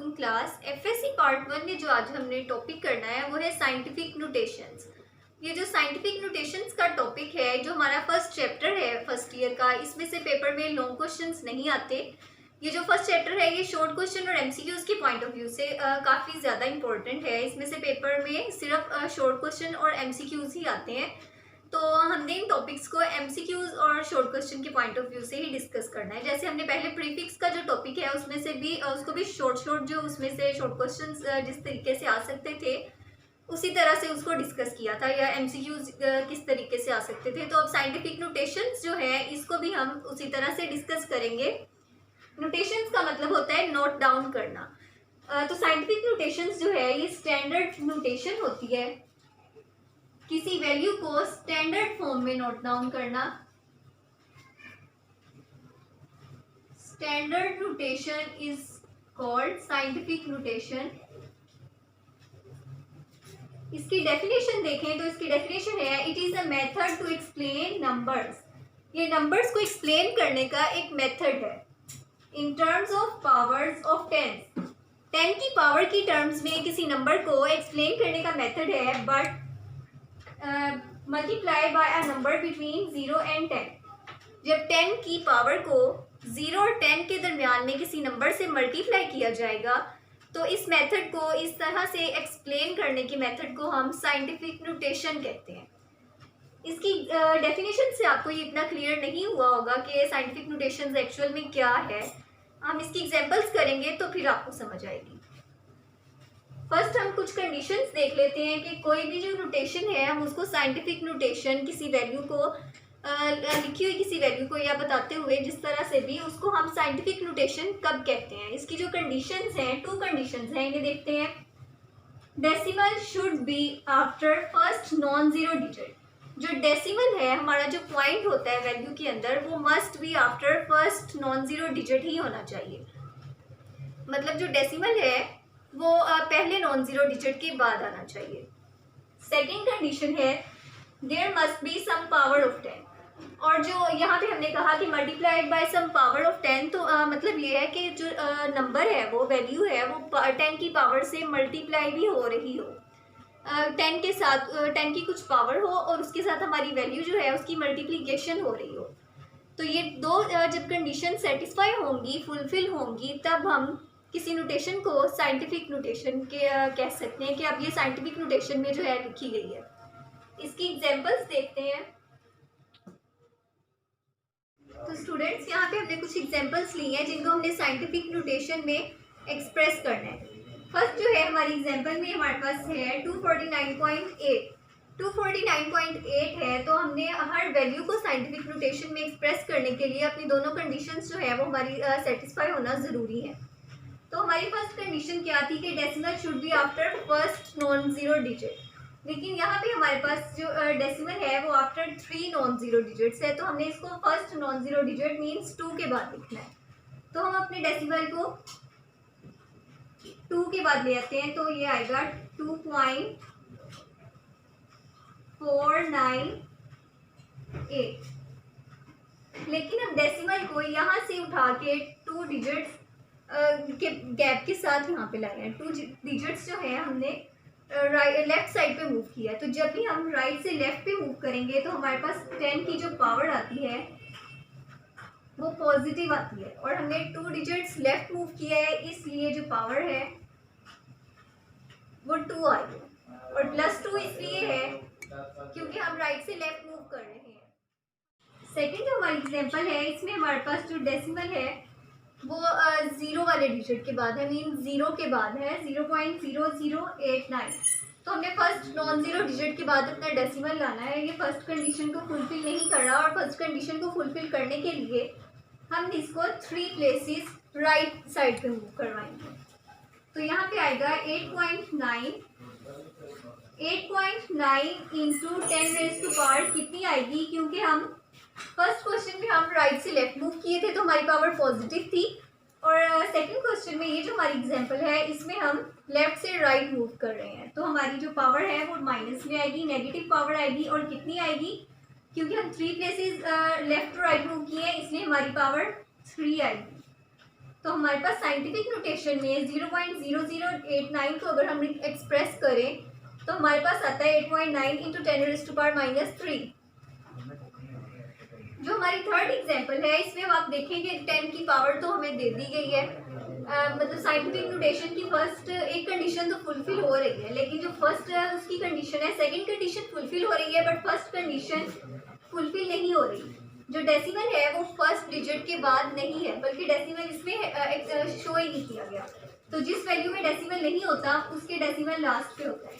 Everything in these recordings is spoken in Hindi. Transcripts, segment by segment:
Afternoon class. एफएससी पार्ट 1 में जो आज हमने टॉपिक करना है वो है साइंटिफिक नोटेशंस। ये जो साइंटिफिक नोटेशंस का टॉपिक है, जो हमारा फर्स्ट चैप्टर है फर्स्ट ईयर का, इसमें से पेपर में लॉन्ग क्वेश्चंस नहीं आते। ये जो फर्स्ट चैप्टर है ये शॉर्ट क्वेश्चन और एमसीक्यूज के पॉइंट ऑफ व्यू से काफ़ी ज़्यादा इंपॉर्टेंट है। इसमें से पेपर में सिर्फ शॉर्ट क्वेश्चन और एमसीक्यूज ही आते हैं, तो हमने इन टॉपिक्स को एमसीक्यूज और शॉर्ट क्वेश्चन के पॉइंट ऑफ व्यू से ही डिस्कस करना है। जैसे हमने पहले प्रीफिक्स का जो टॉपिक है उसमें से भी उसको भी शॉर्ट जो उसमें से शॉर्ट क्वेश्चंस जिस तरीके से आ सकते थे उसी तरह से उसको डिस्कस किया था, या एमसीक्यूज किस तरीके से आ सकते थे। तो अब साइंटिफिक नोटेशंस जो है इसको भी हम उसी तरह से डिस्कस करेंगे। नोटेशंस का मतलब होता है नोट डाउन करना। तो साइंटिफिक नोटेशंस जो है ये स्टैंडर्ड नोटेशन होती है, किसी वैल्यू को स्टैंडर्ड फॉर्म में नोट डाउन करना। Standard notation is called scientific notation. इसकी डेफिनेशन देखें तो इसकी डेफिनेशन है it is a method to explain numbers. ये नंबर्स को एक्सप्लेन करने का एक मेथड है in terms of powers of ten. 10 की पावर की टर्म्स में किसी नंबर को एक्सप्लेन करने का मेथड है, but multiply by a number between 0 and 10। जब 10 की पावर को 0 और 10 के दरमियान में किसी नंबर से मल्टीप्लाई किया जाएगा तो इस मेथड को, इस तरह से एक्सप्लेन करने की मेथड को हम साइंटिफिक नोटेशन कहते हैं। इसकी डेफिनेशन से आपको ये इतना क्लियर नहीं हुआ होगा कि साइंटिफिक नोटेशन एक्चुअल में क्या है। हम इसकी एग्जांपल्स करेंगे तो फिर आपको समझ आएगी। फर्स्ट हम कुछ कंडीशंस देख लेते हैं कि कोई भी जो नोटेशन है हम उसको साइंटिफिक नोटेशन, किसी वैल्यू को लिखी हुई किसी वैल्यू को या बताते हुए जिस तरह से भी, उसको हम साइंटिफिक नोटेशन कब कहते हैं। इसकी जो कंडीशंस हैं, 2 कंडीशंस हैं, इन्हें देखते हैं। Decimal should be after first non zero digit. जो डेसिमल है, हमारा जो पॉइंट होता है वैल्यू के अंदर, वो must be after first non zero digit ही होना चाहिए। मतलब जो डेसिमल है वो पहले नॉन जीरो डिजिट के बाद आना चाहिए। सेकेंड कंडीशन है there must be some power of 10। और जो यहाँ पे हमने कहा कि multiplied by some power of 10, तो मतलब ये है कि जो नंबर है, वो वैल्यू है, वो 10 की पावर से मल्टीप्लाई भी हो रही हो, 10 के साथ 10 की कुछ पावर हो और उसके साथ हमारी वैल्यू जो है उसकी मल्टीप्लिकेशन हो रही हो। तो ये दो जब कंडीशन सेटिस्फाई होंगी, फुलफिल होंगी, तब हम किसी नोटेशन को साइंटिफिक नोटेशन के कह सकते हैं कि अब ये साइंटिफिक नोटेशन में जो है लिखी गई है। इसकी एग्जांपल्स देखते हैं। तो स्टूडेंट्स, यहाँ पे हमने कुछ एग्जांपल्स ली हैं जिनको हमने साइंटिफिक नोटेशन में एक्सप्रेस करना है। फर्स्ट जो है हमारी एग्जांपल में हमारे पास है 249.8। 249.8 है, तो हमने हर वैल्यू को साइंटिफिक नोटेशन में एक्सप्रेस करने के लिए अपनी दोनों कंडीशंस जो है वो हमारी सेटिस्फाई होना ज़रूरी है। तो हमारी फर्स्ट कंडीशन क्या थी कि decimal should be after first non zero digit, लेकिन यहाँ पे हमारे पास जो डेसिमल है वो आफ्टर 3 नॉन जीरो डिजिट्स है, तो हमने इसको first non zero digit means 2 के बाद लिखना है। तो हम अपने डेसिमल को 2 के बाद ले आते हैं, तो ये आएगा 2.498। लेकिन अब डेसिमल को यहाँ से उठा के 2 डिजिट्स के गैप के साथ यहाँ पे लाए हैं। 2 डिजिट्स जो है हमने लेफ्ट साइड पे मूव किया है, तो जब भी हम राइट से लेफ्ट पे मूव करेंगे तो हमारे पास 10 की जो पावर आती है वो पॉजिटिव आती है, और हमने 2 डिजिट्स लेफ्ट मूव किया है, इसलिए जो पावर है वो 2 आई है, और +2 इसलिए है क्योंकि हम राइट से लेफ्ट मूव कर रहे हैं। सेकेंड जो हमारी एग्जांपल है, इसमें हमारे पास जो डेसिमल है वो 0 वाले डिजिट के बाद है, मीन 0 के बाद है, 0.0089। तो हमने फर्स्ट नॉन जीरो डिजिट के बाद अपना डेसिमल लाना है। ये फर्स्ट कंडीशन को फुलफिल नहीं कर रहा, और फर्स्ट कंडीशन को फुलफिल करने के लिए हम इसको 3 प्लेसेस राइट साइड पे मूव करवाएंगे। तो यहाँ पे आएगा 8.9 इंटू 10⁻⁴ कितनी आएगी, क्योंकि हम फर्स्ट क्वेश्चन में हम राइट से लेफ्ट मूव किए थे तो हमारी पावर पॉजिटिव थी, और सेकंड क्वेश्चन में ये जो हमारी एग्जांपल है इसमें हम लेफ्ट से राइट मूव कर रहे हैं, तो हमारी जो पावर है वो माइनस में आएगी, नेगेटिव पावर आएगी। और कितनी आएगी, क्योंकि हम 3 places left to right move किए हैं इसलिए हमारी पावर 3 आएगी। तो हमारे पास साइंटिफिक नोटेशन में 0.0089 को अगर हम एक्सप्रेस करें तो हमारे पास आता है 8.9 इंटू 10⁻⁻3। जो हमारी थर्ड एग्जांपल है इसमें आप देखेंगे 10 की पावर तो हमें दे दी गई है। मतलब साइंटिफिक नोटेशन की फर्स्ट एक कंडीशन तो फुलफिल हो रही है, लेकिन जो फर्स्ट उसकी कंडीशन है, सेकंड कंडीशन फुलफिल हो रही है बट फर्स्ट कंडीशन फुलफिल नहीं हो रही। जो डेसिमल है वो फर्स्ट डिजिट के बाद नहीं है, बल्कि डेसिमल इसमें शो ही नहीं किया गया। तो जिस वैल्यू में डेसिमल नहीं होता उसके डेसिमल लास्ट पे होता है।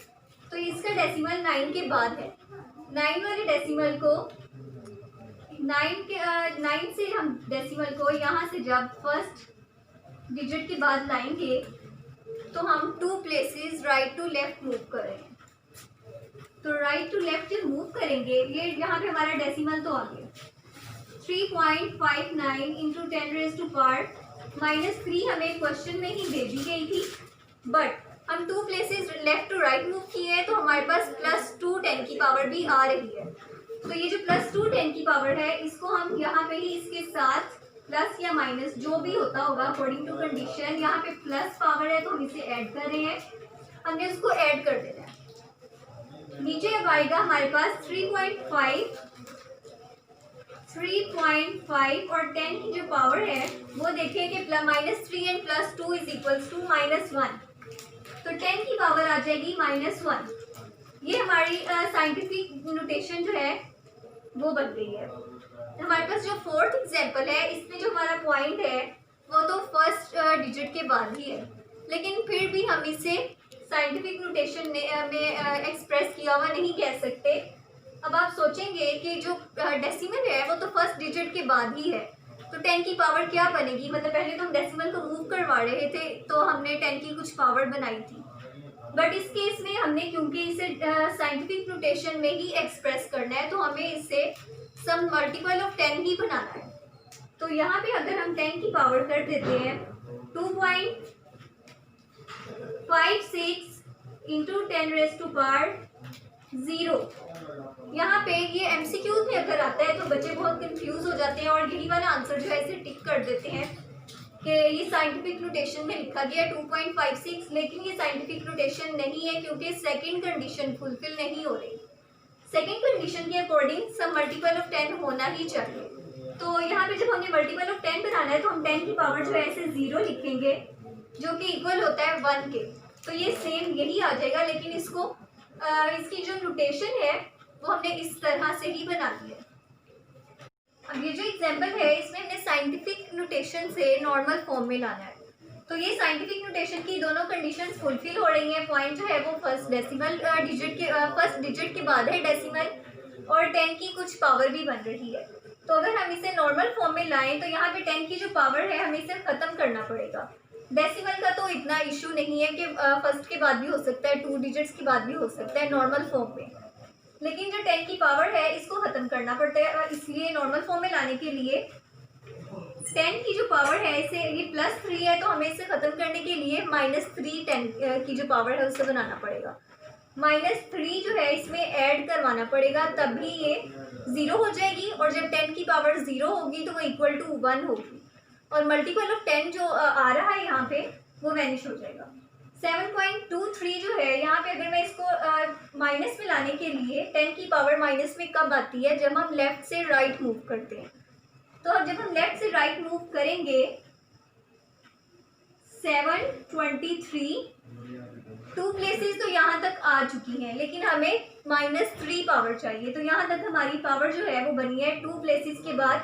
तो इसका डेसिमल 9 के बाद है। 9 वाले डेसिमल को 9 से हम डेसिमल को यहाँ से जब फर्स्ट डिजिट के बाद लाएंगे तो हम 2 places right to left move करेंगे। तो राइट टू लेफ्ट जब मूव करेंगे, ये यहाँ पे हमारा डेसिमल तो आ गया 3.59 इंटू 10⁻³ हमें क्वेश्चन में ही दे दी गई थी, बट हम 2 places left to right move किए हैं तो हमारे पास +2 10 की पावर भी आ रही है। तो ये जो +2 10 की पावर है इसको हम यहाँ पे ही इसके साथ प्लस या माइनस जो भी होता होगा अकॉर्डिंग टू कंडीशन, यहाँ पे प्लस पावर है तो हम इसे ऐड कर रहे हैं, हमने उसको ऐड कर देना है। नीचे अब आएगा हमारे पास 3.5 और 10 की जो पावर है वो देखें कि -3 एंड +2 इज इक्वल्स टू -1। तो 10 की पावर आ जाएगी -1। ये हमारी साइंटिफिक नोटेशन जो है वो बन गई है। हमारे पास जो फोर्थ एग्जांपल है इसमें जो हमारा पॉइंट है वो तो फर्स्ट डिजिट के बाद ही है, लेकिन फिर भी हम इसे साइंटिफिक नोटेशन में एक्सप्रेस किया हुआ नहीं कह सकते। अब आप सोचेंगे कि जो डेसिमल है वो तो फर्स्ट डिजिट के बाद ही है, तो 10 की पावर क्या बनेगी? मतलब पहले तो हम डेसिमल को मूव करवा रहे थे तो हमने 10 की कुछ पावर बनाई थी, बट इस केस में हमने क्योंकि इसे साइंटिफिक नोटेशन में ही एक्सप्रेस करना है तो हमें इसे सम मल्टीपल ऑफ 10 ही बनाना है। तो यहाँ पे अगर हम 10 की पावर कर देते हैं 2.56 इंटू 10⁻�0। यहाँ पे ये MCQ में अगर आता है तो बच्चे बहुत कंफ्यूज हो जाते हैं और यही वाला आंसर जो है इसे टिक कर देते हैं कि ये साइंटिफिक नोटेशन में लिखा गया 2.56, लेकिन ये साइंटिफिक नोटेशन नहीं है क्योंकि सेकंड कंडीशन फुलफिल नहीं हो रही। सेकंड कंडीशन के अकॉर्डिंग सब मल्टीपल ऑफ 10 होना ही चाहिए। तो यहाँ पे जब हमने मल्टीपल ऑफ 10 बनाना है तो हम 10 की पावर जो है ऐसे 0 लिखेंगे जो कि इक्वल होता है 1 के। तो ये सेम यही आ जाएगा, लेकिन इसको इसकी जो नोटेशन है वो हमने इस तरह से ही बना दी है। अब ये जो एग्जांपल है इसमें हमने साइंटिफिक नोटेशन से नॉर्मल फॉर्म में लाना है। तो ये साइंटिफिक नोटेशन की दोनों कंडीशंस फुलफिल हो रही हैं। पॉइंट जो है वो फर्स्ट डिजिट के बाद है डेसिमल, और 10 की कुछ पावर भी बन रही है। तो अगर हम इसे नॉर्मल फॉर्म में लाएं तो यहाँ पे 10 की जो पावर है हमें इसे ख़त्म करना पड़ेगा। डेसिमल का तो इतना इशू नहीं है कि फर्स्ट के बाद भी हो सकता है, 2 डिजिट्स के बाद भी हो सकता है नॉर्मल फॉर्म में, लेकिन जो 10 की पावर है इसको ख़त्म करना पड़ता है। और इसलिए नॉर्मल फॉर्म में लाने के लिए 10 की जो पावर है इसे ये +3 है तो हमें इसे ख़त्म करने के लिए -3 10 की जो पावर है उसे बनाना पड़ेगा। -3 जो है इसमें ऐड करवाना पड़ेगा तभी ये 0 हो जाएगी, और जब 10 की पावर 0 होगी तो वो इक्वल टू 1 होगी, और मल्टीपल ऑफ 10 जो आ रहा है यहाँ पे वो वैनिश हो जाएगा। 7.23 जो है यहाँ पे अगर मैं इसको माइनस में लाने के लिए 10 की पावर माइनस में कब आती है? जब हम लेफ़्ट से राइट मूव करते हैं। तो अब जब हम लेफ़्ट से राइट मूव करेंगे 723 2 प्लेसेस तो यहाँ तक आ चुकी हैं, लेकिन हमें -3 पावर चाहिए। तो यहाँ तक हमारी पावर जो है वो बनी है 2 प्लेसेस के बाद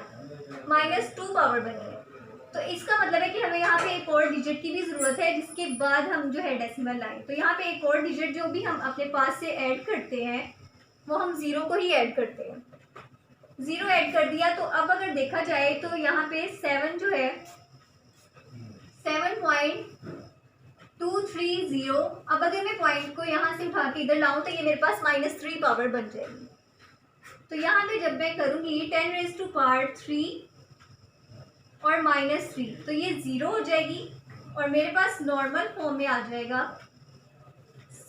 -2 पावर बनी है। तो इसका मतलब है कि हमें यहाँ पे एक और डिजिट की भी ज़रूरत है जिसके बाद हम जो है डेसिमल लाएं। तो यहाँ पे एक और डिजिट जो भी हम अपने पास से ऐड करते हैं वो हम 0 को ही ऐड करते हैं। 0 ऐड कर दिया तो अब अगर देखा जाए तो यहाँ पे 7 जो है 7.230। अब अगर मैं पॉइंट को यहाँ से उठा के इधर लाऊं तो ये मेरे पास -3 पावर बन जाएगी। तो यहाँ पे जब मैं करूँगी 10⁻³ और -3 तो ये 0 हो जाएगी और मेरे पास नॉर्मल फॉर्म में आ जाएगा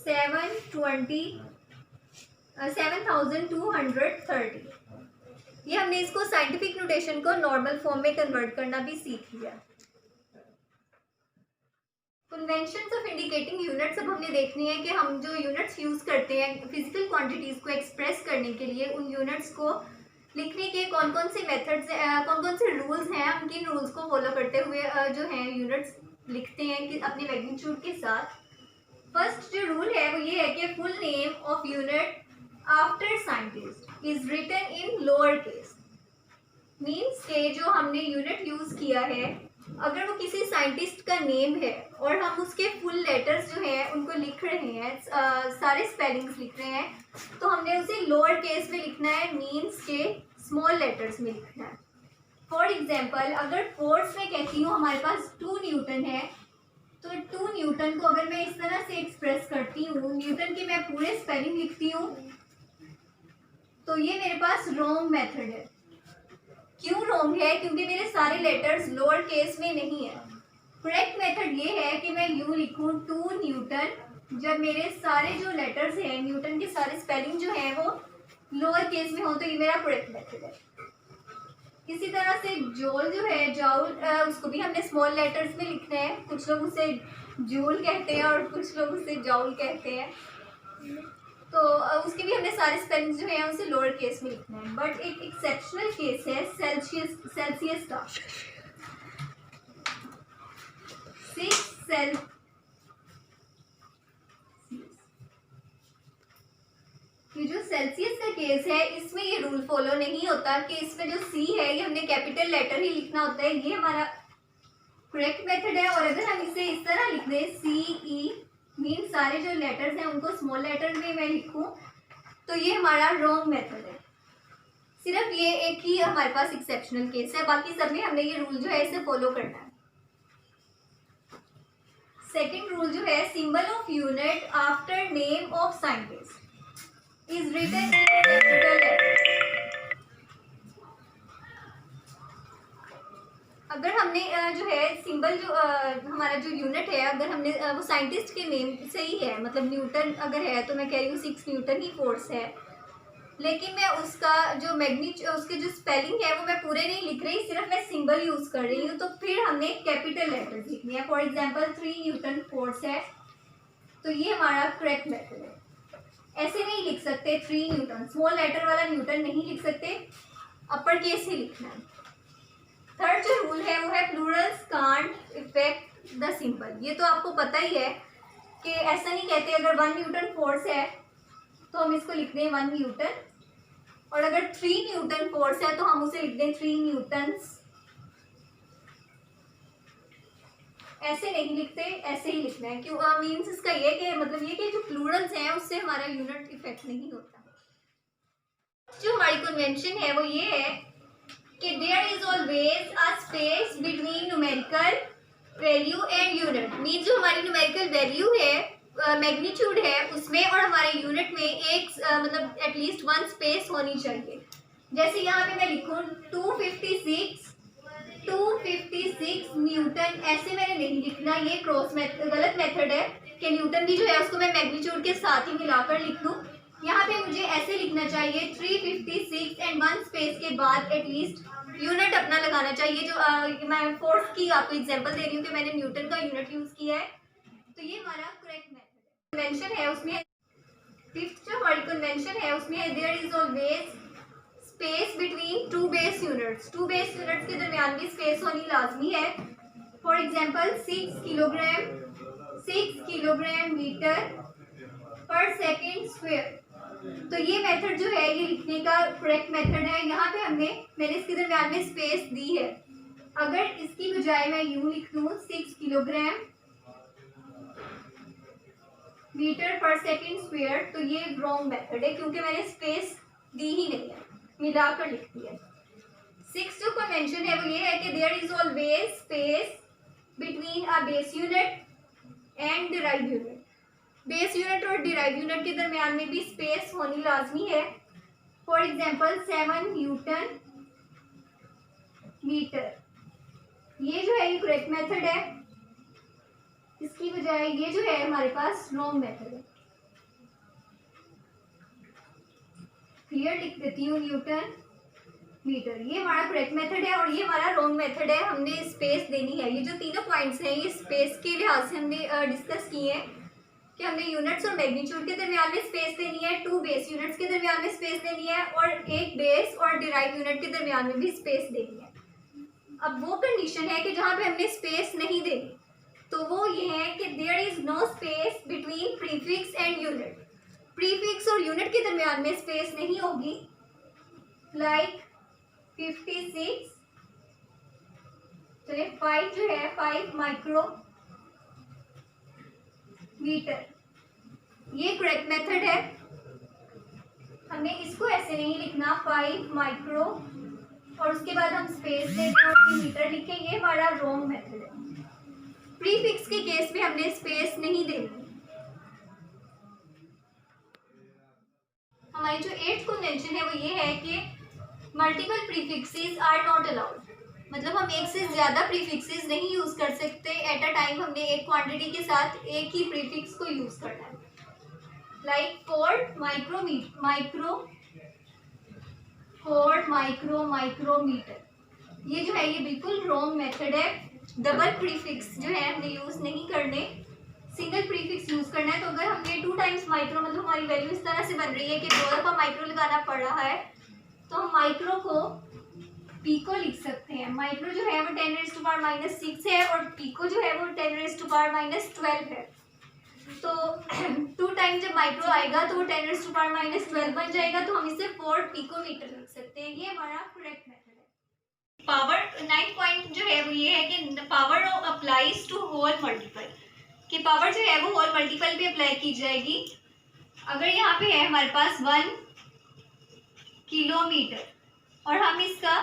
7230। ये हमने इसको साइंटिफिक नोटेशन को नॉर्मल फॉर्म में कन्वर्ट करना भी सीख लिया। कन्वेंशंस ऑफ इंडिकेटिंग यूनिट्स अब हमने देखनी है कि हम जो यूनिट्स यूज़ करते हैं फिजिकल क्वांटिटीज़ को एक्सप्रेस करने के लिए, उन यूनिट्स को लिखने के कौन कौन से मेथड्स, कौन कौन से रूल्स हैं, हम किन रूल्स को फॉलो करते हुए जो हैं यूनिट्स लिखते हैं कि अपने मैग्नीट्यूड के साथ। फर्स्ट जो रूल है वो ये है कि full name of unit after scientist is written in lower case. Means के जो हमने यूनिट यूज़ किया है, अगर वो किसी साइंटिस्ट का नेम है और हम उसके फुल लेटर्स जो हैं उनको लिख रहे हैं, सारे स्पेलिंग्स लिख रहे हैं, तो हमने उसे लोअर केस में लिखना है, मीन्स के स्मॉल लेटर्स में लिखना है। फॉर एग्जांपल, अगर फोर्स में कहती हूँ हमारे पास 2 न्यूटन है, तो 2 न्यूटन को अगर मैं इस तरह से एक्सप्रेस करती हूँ, न्यूटन की मैं पूरे स्पेलिंग लिखती हूँ, तो ये मेरे पास रॉन्ग मेथड है। क्यों रॉन्ग है? क्योंकि मेरे सारे लेटर्स लोअर केस में नहीं है। करेक्ट मेथड ये है कि मैं यूँ लिखूँ 2 न्यूटन, जब मेरे सारे जो लेटर्स हैं, न्यूटन के सारे स्पेलिंग जो है वो लोअर केस में हो, तो ये मेरा करेक्ट मेथड है। इसी तरह से जॉल जो है, जाउल, उसको भी हमने स्मॉल लेटर्स में लिखना है। कुछ लोग उसे जूल कहते हैं और कुछ लोग उसे जाउल कहते हैं, तो उसके भी हमने सारे स्पेलिंग्स जो हैं उसे लोअर केस में लिखना है। बट एक एक्सेप्शनल केस है सेल्सियस का। 6 सेल ये जो सेल्सियस का केस है, इसमें ये रूल फॉलो नहीं होता कि इसमें जो सी है ये हमने कैपिटल लेटर ही लिखना होता है। ये हमारा करेक्ट मेथड है। और अगर हम इसे इस तरह लिख दें, CE मीन सारे जो लेटर्स हैं उनको स्मॉल लेटर में मैं लिखूं, तो ये हमारा रॉन्ग मेथड है। सिर्फ ये एक ही हमारे पास एक्सेप्शनल केस है, बाकी सब में हमने ये रूल जो है इसे फॉलो करना है। सेकेंड रूल जो है, symbol of unit after name of scientist is written in capital letter. अगर हमने जो है सिंबल जो हमारा जो यूनिट है, अगर हमने वो साइंटिस्ट के नेम से ही है, मतलब न्यूटन अगर है तो मैं कह रही हूँ 6 न्यूटन ही फोर्स है, लेकिन मैं उसका जो उसके जो स्पेलिंग है वो मैं पूरे नहीं लिख रही, सिर्फ मैं सिंबल यूज़ कर रही हूँ, तो फिर हमने कैपिटल लेटर्स लिखनी है। फॉर एग्जांपल 3 न्यूटन फोर्स है, तो ये हमारा करेक्ट मेथड है। ऐसे नहीं लिख सकते 3 न्यूटन, स्मॉल लेटर वाला न्यूटन नहीं लिख सकते, अपर केस ही लिखना है। थर्ड जो रूल है वो है Plurals can't effect the symbol. ये तो आपको पता ही है कि ऐसा नहीं कहते अगर 1 न्यूटन फोर्स है तो हम इसको लिख दें 1 न्यूटन, और अगर 3 न्यूटन फोर्स है तो हम उसे लिख दें 3 न्यूटन्स। ऐसे नहीं लिखते, ऐसे ही लिखना है। क्यों? मीन्स इसका ये कि मतलब ये कि जो प्लूरल्स हैं उससे हमारा यूनिट इफेक्ट नहीं होता। जो हमारी कन्वेंशन है वो ये है कि there is always a space between numerical value and unit. Means जो हमारी न्यूमेरिकल वैल्यू है, मैग्नीट्यूड है, उसमें और हमारे यूनिट में एक मतलब एटलीस्ट 1 स्पेस होनी चाहिए। जैसे यहाँ पे मैं लिखूँ 256 न्यूटन, ऐसे मैंने नहीं लिखना, ये गलत मेथड है कि न्यूटन भी जो है उसको मैं मैग्नीट्यूड के साथ ही मिलाकर लिख दूँ। यहाँ पे मुझे ऐसे लिखना चाहिए 356 एंड 1 स्पेस के बाद एटलीस्ट यूनिट अपना लगाना चाहिए। जो मैं फोर्स की आपको एग्जांपल दे रही हूँ कि मैंने न्यूटन का यूनिट यूज़ किया है, तो ये हमारा करेक्ट मेथड है। कन्वेंशन है उसमें, फिफ्थ जो हमारी कन्वेंशन है उसमें there is always space between 2 base units. 2 base units के दरमियान भी स्पेस होनी लाजमी है। फॉर एग्जांपल 6 किलोग्राम मीटर पर सेकेंड स्क्वायर। तो ये मेथड जो है ये लिखने का करेक्ट मेथड है। यहाँ पे मैंने इसके दरमियान में स्पेस दी है। अगर इसकी बजाय मैं यूँ लिख दूँ 6 किलोग्राम मीटर पर सेकेंड स्क्वायर, तो ये रॉन्ग मेथड है क्योंकि मैंने स्पेस दी ही नहीं है, मिलाकर लिख दिया। 6 जो कन्वेंशन है वो ये है कि there is always space between a base unit and derive unit. Base unit और डिराइव यूनिट के दरमियान में भी स्पेस होनी लाजमी है। फॉर एग्जांपल 7 न्यूटन मीटर, ये जो है ये करेक्ट मेथड है, इसकी बजाय ये जो है हमारे पास रॉन्ग मेथड है। क्लियर लिख देती हूँ न्यूटन मीटर। ये हमारा करेक्ट मेथड है और ये हमारा रॉन्ग मेथड है। हमने स्पेस देनी है। ये जो तीनों पॉइंट्स हैं ये स्पेस के लिहाज से हमने डिस्कस किए हैं कि हमने यूनिट्स और मैग्नीट्यूड के दरमियान में स्पेस देनी है, 2 बेस यूनिट्स के दरमियान में स्पेस देनी है और एक बेस और डिराइव यूनिट के दरमियान में भी स्पेस देनी है। अब वो कंडीशन है कि जहाँ पे हमने स्पेस नहीं देनी, तो वो ये है कि there is no space between prefix and unit. Prefix और यूनिट के दरमियान में स्पेस नहीं होगी। लाइक 56 चलिए 5 जो है 5 माइक्रोमीटर। ये करेक्ट मेथड है। हमने इसको ऐसे नहीं लिखना 5 माइक्रो और उसके बाद हम स्पेस देंगे और मीटर लिखेंगे। ये हमारा रॉन्ग मेथड है। प्रीफिक्स के केस में हमने स्पेस नहीं देनी। हमारी जो 8th कन्वेंशन है वो ये है कि multiple prefixes are not allowed. मतलब हम एक से ज़्यादा प्रीफिक्सेस नहीं यूज़ कर सकते एट अ टाइम। हमने एक क्वांटिटी के साथ एक ही प्रीफिक्स को यूज़ करना है। Like 4 micrometer. ये जो है ये बिल्कुल रॉन्ग मेथड है। डबल प्रीफिक्स जो है हमने यूज़ नहीं करने, सिंगल प्रीफिक्स यूज़ करना है। तो अगर हमने 2 टाइम्स माइक्रो, मतलब हमारी वैल्यू इस तरह से बन रही है कि 2 दफ़ा माइक्रो लगाना पड़ रहा है, तो हम माइक्रो को पीको लिख सकते हैं। माइक्रो जो है वो 10⁻⁻6 है और पीको जो है वो 10⁻12 है। तो 2 टाइम जब माइक्रो आएगा तो वो 10⁻12 बन जाएगा। तो हम इसे 4 पिकोमीटर लिख सकते हैं। ये हमारा करेक्ट मेथड है। पावर 9 पॉइंट जो है वो ये है कि power applies to whole multiple, कि पावर जो है वो होल मल्टीपल पे अप्लाई की जाएगी। अगर यहाँ पे है हमारे पास 1 किलोमीटर और हम इसका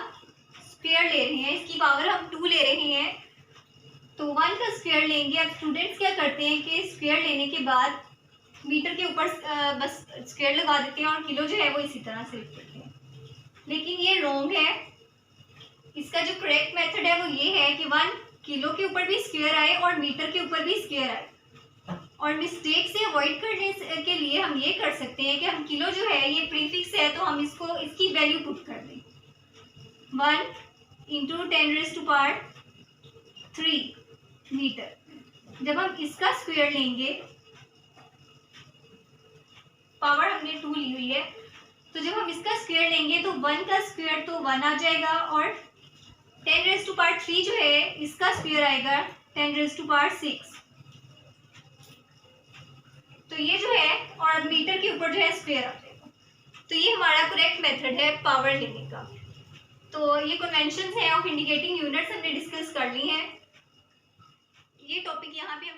स्क्वायर ले रहे हैं, इसकी पावर हम 2 ले रहे हैं, तो 1 का स्क्वायर लेंगे। अब स्टूडेंट्स क्या करते हैं कि स्क्वायर लेने के बाद मीटर के ऊपर बस स्क्वायर लगा देते हैं और किलो जो है वो इसी तरह से लिख देते हैं, लेकिन ये रॉन्ग है। इसका जो करेक्ट मेथड है वो ये है कि 1 किलो के ऊपर भी स्क्वायर आए और मीटर के ऊपर भी स्क्वायर आए। और मिस्टेक से अवॉइड करने के लिए हम ये कर सकते हैं कि हम किलो जो है ये प्रीफिक्स है तो हम इसको इसकी वैल्यू पुट कर दें 1 × 10⁻³ मीटर। जब हम इसका स्क्वायर लेंगे, पावर हमने 2 ली हुई है, तो जब हम इसका स्क्वायर लेंगे तो 1 का स्क्वायर तो 1 आ जाएगा और 10⁻³ जो है इसका स्क्वायर आएगा 10⁻6। तो ये जो है और मीटर के ऊपर जो है स्क्वायर आ जाएगा। तो ये हमारा करेक्ट मेथड है पावर लेने का। तो ये कन्वेंशंस है ऑफ इंडिकेटिंग यूनिट्स हमने डिस्कस कर ली हैं। ये टॉपिक यहाँ पे हम